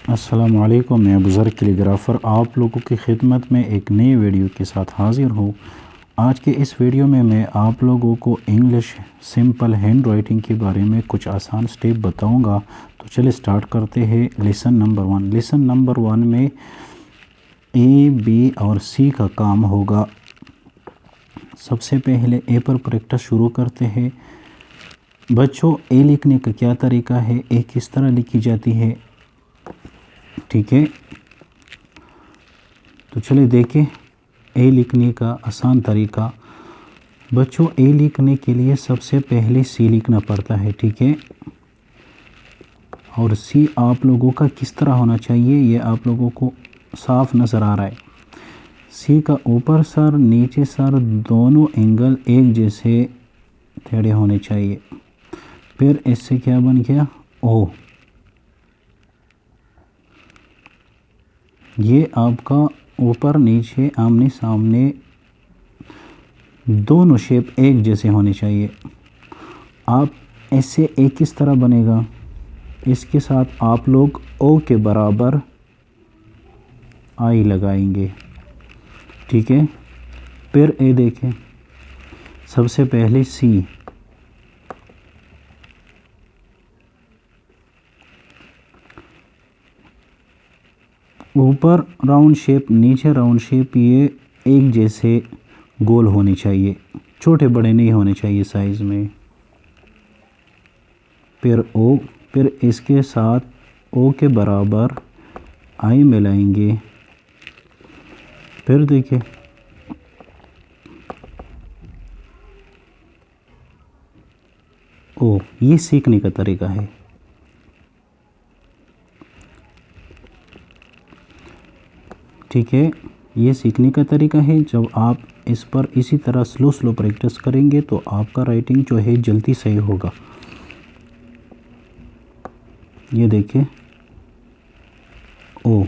अस्सलाम वालेकुम। मैं बुज़र्ग कैलीग्राफ़र आप लोगों की खिदमत में एक नई वीडियो के साथ हाज़िर हूँ। आज के इस वीडियो में मैं आप लोगों को इंग्लिश सिंपल हैंड राइटिंग के बारे में कुछ आसान स्टेप बताऊँगा। तो चलिए स्टार्ट करते हैं। लेसन नंबर वन में ए, बी और सी का काम होगा। सबसे पहले ए पर प्रैक्टिस शुरू करते हैं। बच्चों, ए लिखने का क्या तरीका है, ए किस तरह लिखी जाती है, ठीक है। तो चलिए देखें ए लिखने का आसान तरीका। बच्चों, ए लिखने के लिए सबसे पहले सी लिखना पड़ता है, ठीक है। और सी आप लोगों का किस तरह होना चाहिए ये आप लोगों को साफ नज़र आ रहा है। सी का ऊपर सर नीचे सर दोनों एंगल एक जैसे टेढ़े होने चाहिए। फिर इससे क्या बन गया, ओ। ये आपका ऊपर नीचे आमने सामने दोनों शेप एक जैसे होने चाहिए। आप ऐसे एक किस तरह बनेगा, इसके साथ आप लोग ओ के बराबर आई लगाएंगे, ठीक है। फिर ए देखें, सबसे पहले सी, ऊपर राउंड शेप नीचे राउंड शेप, ये एक जैसे गोल होने चाहिए, छोटे बड़े नहीं होने चाहिए साइज़ में। फिर ओ, फिर इसके साथ ओ के बराबर आई मिलाएंगे। फिर देखिए ओ, ये सीखने का तरीका है। ठीक है, ये सीखने का तरीका है। जब आप इस पर इसी तरह स्लो प्रैक्टिस करेंगे तो आपका राइटिंग जो है जल्दी सही होगा। ये देखिए ओ,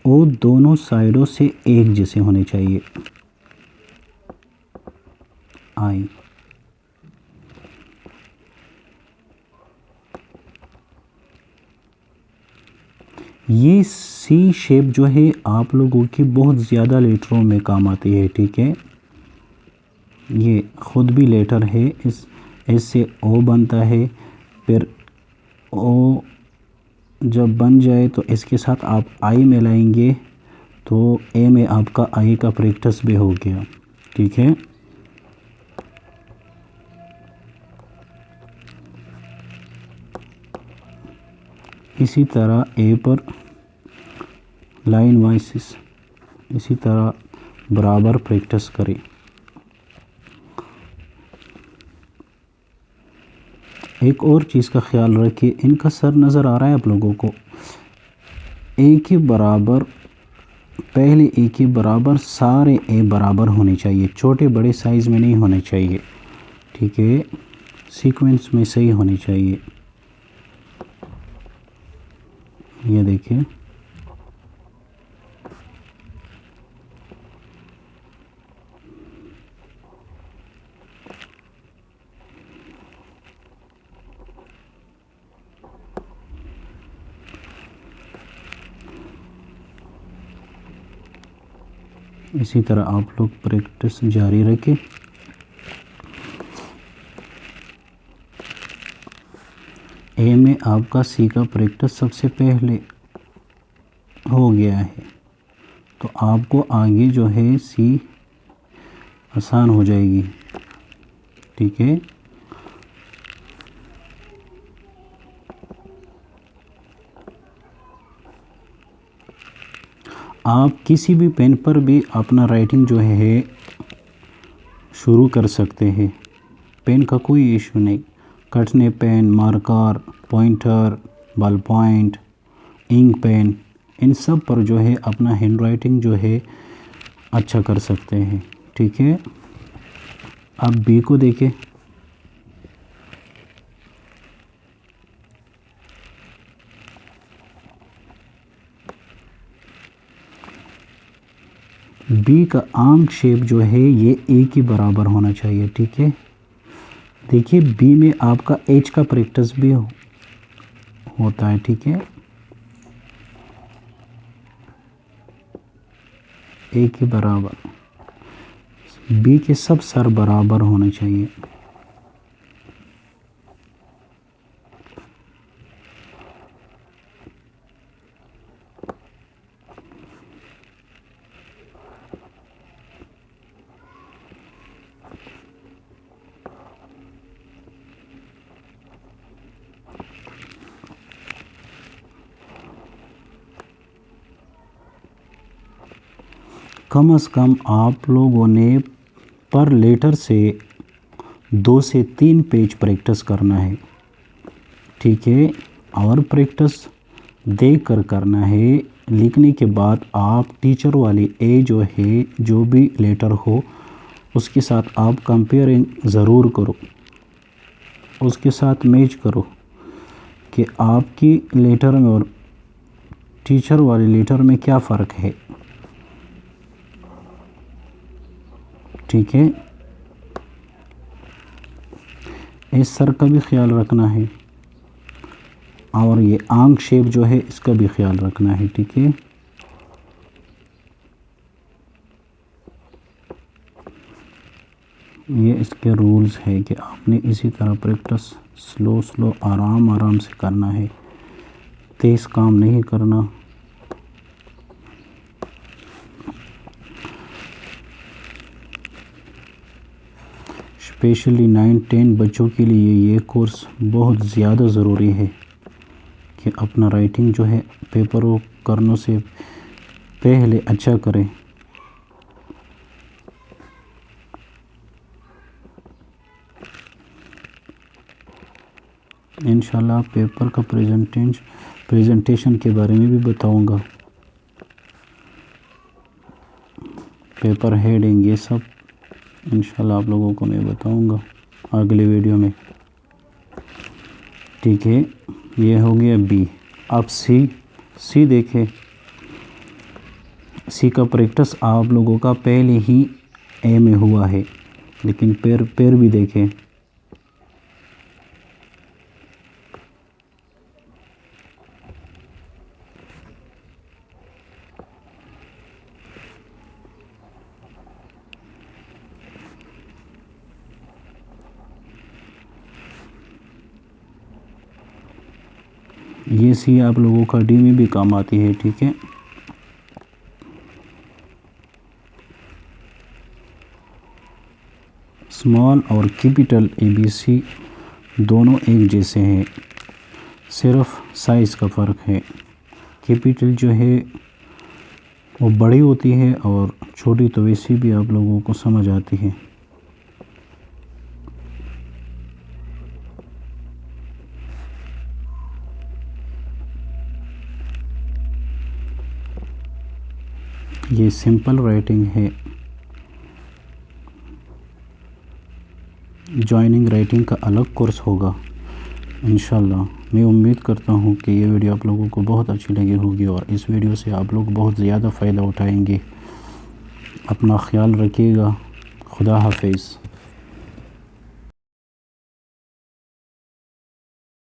ओ दोनों साइडों से एक जैसे होने चाहिए। आई, ये सी शेप जो है आप लोगों की बहुत ज़्यादा लेटरों में काम आती है, ठीक है। ये ख़ुद भी लेटर है, इससे ओ बनता है। फिर ओ जब बन जाए तो इसके साथ आप आई मिलाएंगे तो ए में आपका आई का प्रैक्टिस भी हो गया, ठीक है। इसी तरह ए पर लाइन वाइज इसी तरह बराबर प्रैक्टिस करें। एक और चीज़ का ख्याल रखिए, इनका सर नज़र आ रहा है आप लोगों को, ए के बराबर, पहले ए के बराबर सारे ए बराबर होने चाहिए, छोटे बड़े साइज़ में नहीं होने चाहिए, ठीक है। सीक्वेंस में सही होनी चाहिए। ये देखिए इसी तरह आप लोग प्रैक्टिस जारी रखें। ए में आपका सी का प्रैक्टिस सबसे पहले हो गया है, तो आपको आगे जो है सी आसान हो जाएगी, ठीक है। आप किसी भी पेन पर भी अपना राइटिंग जो है शुरू कर सकते हैं, पेन का कोई इशू नहीं। कटने pen, marker, pointer, ball point, ink pen, इन सब पर जो है अपना हैंड राइटिंग जो है अच्छा कर सकते हैं, ठीक है। अब बी को देखें, बी का आंख शेप जो है ये ए के बराबर होना चाहिए, ठीक है। देखिए बी में आपका एच का प्रैक्टिस भी होता है, ठीक है। ए के बराबर, बी के सब सर बराबर होने चाहिए। कम से कम आप लोगों ने पर लेटर से 2 से 3 पेज प्रैक्टिस करना है, ठीक है। और प्रैक्टिस देख कर करना है। लिखने के बाद आप टीचर वाली ए जो है, जो भी लेटर हो उसके साथ आप कंपेयरिंग ज़रूर करो, उसके साथ मैच करो कि आपकी लेटर में और टीचर वाली लेटर में क्या फ़र्क है, ठीक है। इस सर का भी ख्याल रखना है और ये आंख शेप जो है इसका भी ख्याल रखना है, ठीक है। ये इसके रूल्स है कि आपने इसी तरह प्रैक्टिस स्लो आराम से करना है, तेज़ काम नहीं करना। स्पेशली 9-10 बच्चों के लिए ये कोर्स बहुत ज़्यादा ज़रूरी है कि अपना राइटिंग जो है पेपर करने से पहले अच्छा करें। इंशाल्लाह पेपर का प्रेजेंटेशन के बारे में भी बताऊंगा, पेपर हेडिंग ये सब इंशाल्लाह आप लोगों को मैं बताऊंगा अगले वीडियो में, ठीक है। ये हो गया बी। अब सी देखें। सी का प्रैक्टिस आप लोगों का पहले ही ए में हुआ है, लेकिन पैर भी देखें। ये सी आप लोगों का डी में भी काम आती है, ठीक है। स्मॉल और कैपिटल ABC दोनों एक जैसे हैं, सिर्फ साइज़ का फ़र्क है। कैपिटल जो है वो बड़ी होती है और छोटी तो वैसी भी आप लोगों को समझ आती है। ये सिंपल राइटिंग है। जॉइनिंग राइटिंग का अलग कोर्स होगा इंशाल्लाह। मैं उम्मीद करता हूँ कि ये वीडियो आप लोगों को बहुत अच्छी लगी होगी और इस वीडियो से आप लोग बहुत ज़्यादा फ़ायदा उठाएंगे। अपना ख्याल रखिएगा। खुदा हाफिज़।